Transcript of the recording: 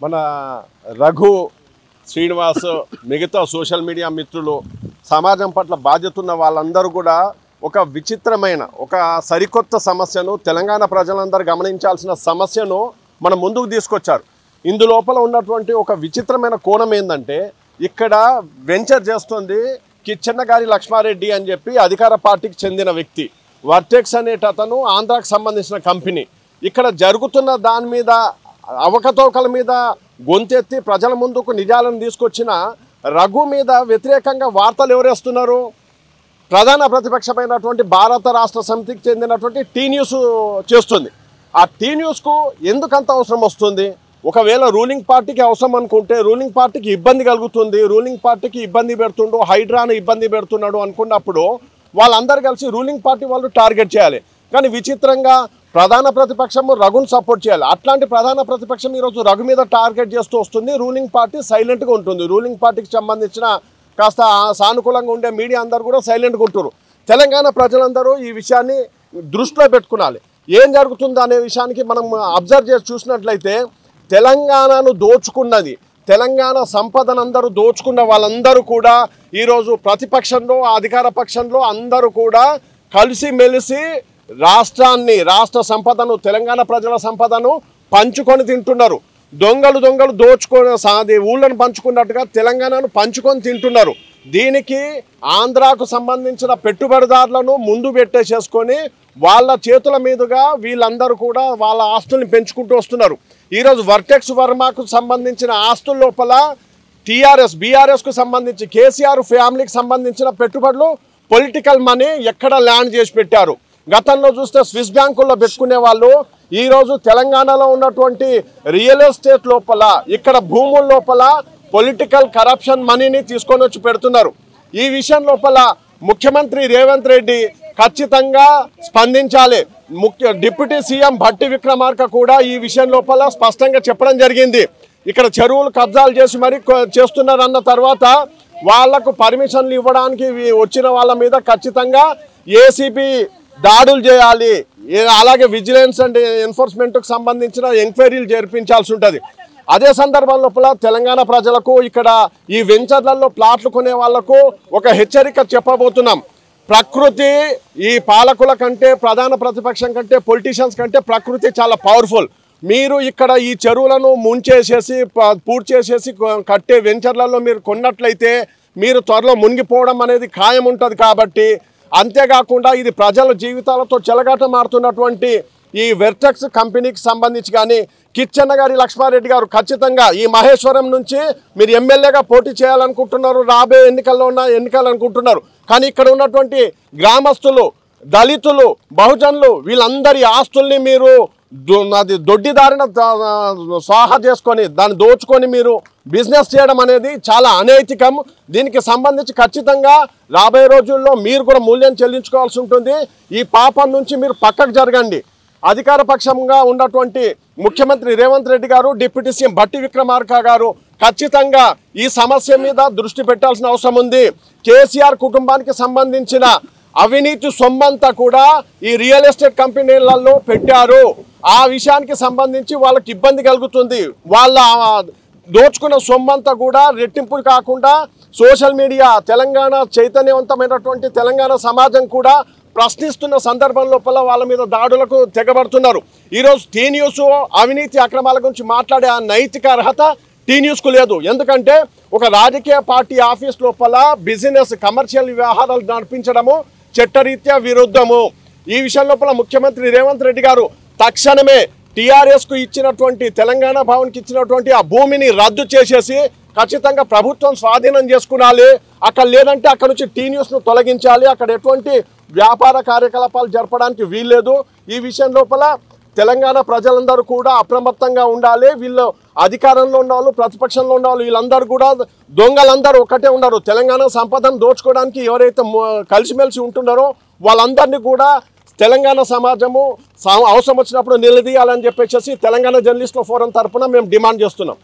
మన రఘు శ్రీనివాస్ మిగతా social media మిత్రులు సమాజం పట్ల బాధ్యత ఉన్న వాళ్ళందరూ కూడా ఒక విచిత్రమైన ఒక సరికొత్త సమస్యను తెలంగాణ ప్రజలందరూ గమనించాల్సిన సమస్యను మన ముందుకు తీసుకొచ్చారు. ఇందులోపల ఉన్నటువంటి ఒక విచిత్రమైన కోణం ఏంటంటే ఇక్కడ వెంచర్ చేస్తుంది కిచ్చెన్నగారి లక్ష్మారెడ్డి అని చెప్పి అధికార పార్టీకి చెందిన వ్యక్తి. వర్టెక్స్ అనేటతను ఆంధ్రాకు సంబంధించిన కంపెనీ. ఇక్కడ జరుగుతున్న దాని మీద అవకతవకల మీద గొంతెత్తి ప్రజల ముందుకు నిజాలను తీసుకొచ్చిన రఘు మీద వ్యతిరేకంగా వార్తలు ఎవరేస్తున్నారు? ప్రధాన ప్రతిపక్షమైనటువంటి భారత రాష్ట్ర సమితికి చెందినటువంటి టీ న్యూస్ చేస్తుంది. ఆ టీ న్యూస్కు ఎందుకంత అవసరం వస్తుంది? ఒకవేళ రూలింగ్ పార్టీకి అవసరం అనుకుంటే రూలింగ్ పార్టీకి ఇబ్బంది కలుగుతుంది, రూలింగ్ పార్టీకి ఇబ్బంది పెడుతుండు, హైడ్రాను ఇబ్బంది పెడుతున్నాడు అనుకున్నప్పుడు వాళ్ళందరూ కలిసి రూలింగ్ పార్టీ వాళ్ళు టార్గెట్ చేయాలి. కానీ విచిత్రంగా ప్రధాన ప్రతిపక్షము రఘును సపోర్ట్ చేయాలి. అట్లాంటి ప్రధాన ప్రతిపక్షం ఈరోజు రఘు మీద టార్గెట్ చేస్తూ వస్తుంది. రూలింగ్ పార్టీ సైలెంట్గా ఉంటుంది. రూలింగ్ పార్టీకి సంబంధించిన కాస్త సానుకూలంగా ఉండే మీడియా అందరూ కూడా సైలెంట్గా ఉంటారు. తెలంగాణ ప్రజలందరూ ఈ విషయాన్ని దృష్టిలో పెట్టుకోవాలి. ఏం జరుగుతుందో అనే విషయానికి మనం అబ్జర్వ్ చేసి చూసినట్లయితే తెలంగాణను దోచుకున్నది, తెలంగాణ సంపదనందరూ దోచుకున్న వాళ్ళందరూ కూడా ఈరోజు ప్రతిపక్షంలో అధికార పక్షంలో అందరూ కూడా కలిసిమెలిసి రాష్ట్ర సంపదను తెలంగాణ ప్రజల సంపదను పంచుకొని తింటున్నారు. దొంగలు దోచుకొని ఊళ్ళను పంచుకున్నట్టుగా తెలంగాణను పంచుకొని తింటున్నారు. దీనికి ఆంధ్రాకు సంబంధించిన పెట్టుబడిదారులను ముందు పెట్టేసేసుకొని వాళ్ళ చేతుల మీదుగా వీళ్ళందరూ కూడా వాళ్ళ ఆస్తుల్ని పెంచుకుంటూ వస్తున్నారు. ఈరోజు వర్టెక్స్ వర్మకు సంబంధించిన ఆస్తుల లోపల బీఆర్ఎస్కు సంబంధించి కేసీఆర్ ఫ్యామిలీకి సంబంధించిన పెట్టుబడులు పొలిటికల్ మనీ ఎక్కడ ల్యాండ్ చేసి పెట్టారు. గతంలో చూస్తే స్విస్ బ్యాంకుల్లో పెట్టుకునే వాళ్ళు ఈరోజు తెలంగాణలో ఉన్నటువంటి రియల్ ఎస్టేట్ లోపల ఇక్కడ భూముల లోపల పొలిటికల్ కరప్షన్ మనీని తీసుకొని వచ్చి పెడుతున్నారు. ఈ విషయం లోపల ముఖ్యమంత్రి రేవంత్ రెడ్డి ఖచ్చితంగా స్పందించాలి. డిప్యూటీ సీఎం భట్టి విక్రమార్క కూడా ఈ విషయం లోపల స్పష్టంగా చెప్పడం జరిగింది. ఇక్కడ చెరువులు కబ్జాలు చేసి మరి చేస్తున్నారన్న తర్వాత వాళ్లకు పర్మిషన్లు ఇవ్వడానికి వచ్చిన వాళ్ళ మీద ఖచ్చితంగా ఏసీబీ దాడులు చేయాలి. అలాగే విజిలెన్స్ అండ్ ఎన్ఫోర్స్మెంట్కు సంబంధించిన ఎంక్వైరీలు జరిపించాల్సి ఉంటుంది. అదే సందర్భం లోపల తెలంగాణ ప్రజలకు ఇక్కడ ఈ వెంచర్లలో ప్లాట్లు కొనే వాళ్లకు ఒక హెచ్చరిక చెప్పబోతున్నాం. ప్రకృతి ఈ పాలకుల కంటే ప్రధాన ప్రతిపక్షం కంటే పొలిటీషియన్స్ కంటే ప్రకృతి చాలా పవర్ఫుల్. మీరు ఇక్కడ ఈ చెరువులను ముంచేసేసి పూర్తి చేసేసి కట్టే వెంచర్లలో మీరు కొన్నట్లయితే మీరు త్వరలో మునిగిపోవడం అనేది ఖాయం ఉంటుంది. కాబట్టి అంతేకాకుండా ఇది ప్రజల జీవితాలతో చెలగాట మారుతున్నటువంటి ఈ వర్టెక్స్ కంపెనీకి సంబంధించి కానీ కిచ్చెన్నగారి లక్ష్మారెడ్డి గారు ఖచ్చితంగా ఈ మహేశ్వరం నుంచి మీరు ఎమ్మెల్యేగా పోటీ చేయాలనుకుంటున్నారు, రాబోయే ఎన్నికలు అనుకుంటున్నారు. కానీ ఇక్కడ ఉన్నటువంటి గ్రామస్తులు, దళితులు, బహుజనులు వీళ్ళందరి ఆస్తుల్ని మీరు అది దొడ్డిదారిన స్వాహా చేసుకొని దాన్ని దోచుకొని మీరు బిజినెస్ చేయడం అనేది చాలా అనైతికం. దీనికి సంబంధించి ఖచ్చితంగా రాబోయే రోజుల్లో మీరు కూడా మూల్యం చెల్లించుకోవాల్సి ఉంటుంది. ఈ పాపం నుంచి మీరు పక్కకు జరగండి. అధికార పక్షంగా ఉన్నటువంటి ముఖ్యమంత్రి రేవంత్ రెడ్డి గారు, డిప్యూటీ సీఎం భట్టి విక్రమార్క గారు ఖచ్చితంగా ఈ సమస్య మీద దృష్టి పెట్టాల్సిన అవసరం ఉంది. కేసీఆర్ కుటుంబానికి సంబంధించిన అవినీతి సొమ్మంతా కూడా ఈ రియల్ ఎస్టేట్ కంపెనీలలో పెట్టారు. ఆ విషయానికి సంబంధించి వాళ్ళకి ఇబ్బంది కలుగుతుంది. వాళ్ళ దోచుకున్న సొమ్మంతా కూడా రెట్టింపు కాకుండా సోషల్ మీడియా తెలంగాణ చైతన్యవంతమైనటువంటి తెలంగాణ సమాజం కూడా ప్రశ్నిస్తున్న సందర్భం లోపల వాళ్ళ మీద దాడులకు తెగబడుతున్నారు. ఈరోజు టీ న్యూస్ అవినీతి అక్రమాల గురించి మాట్లాడే ఆ నైతిక అర్హత టీ న్యూస్కు లేదు. ఎందుకంటే ఒక రాజకీయ పార్టీ ఆఫీస్ లోపల బిజినెస్ కమర్షియల్ వ్యవహారాలు నడిపించడము చట్టరీత్యా విరుద్ధము. ఈ విషయం లోపల ముఖ్యమంత్రి రేవంత్ రెడ్డి గారు తక్షణమే టీఆర్ఎస్కు ఇచ్చినటువంటి తెలంగాణ భవన్కి ఇచ్చినటువంటి ఆ భూమిని రద్దు చేసేసి ఖచ్చితంగా ప్రభుత్వం స్వాధీనం చేసుకునాలి. అక్కడ లేదంటే అక్కడ నుంచి టీ న్యూస్ను తొలగించాలి. అక్కడ ఎటువంటి వ్యాపార కార్యకలాపాలు జరపడానికి వీల్లేదు. ఈ విషయం లోపల తెలంగాణ ప్రజలందరూ కూడా అప్రమత్తంగా ఉండాలి. వీళ్ళు అధికారంలో ఉన్న వాళ్ళు, ప్రతిపక్షంలో ఉన్న వాళ్ళు వీళ్ళందరూ కూడా దొంగలందరూ ఒకటే ఉన్నారు. తెలంగాణ సంపదను దోచుకోవడానికి ఎవరైతే కలిసిమెలిసి ఉంటున్నారో వాళ్ళందరినీ కూడా తెలంగాణ సమాజము అవసరం వచ్చినప్పుడు నిలదీయాలని చెప్పేసి తెలంగాణ జర్నలిస్టుల ఫోరం తరఫున మేము డిమాండ్ చేస్తున్నాం.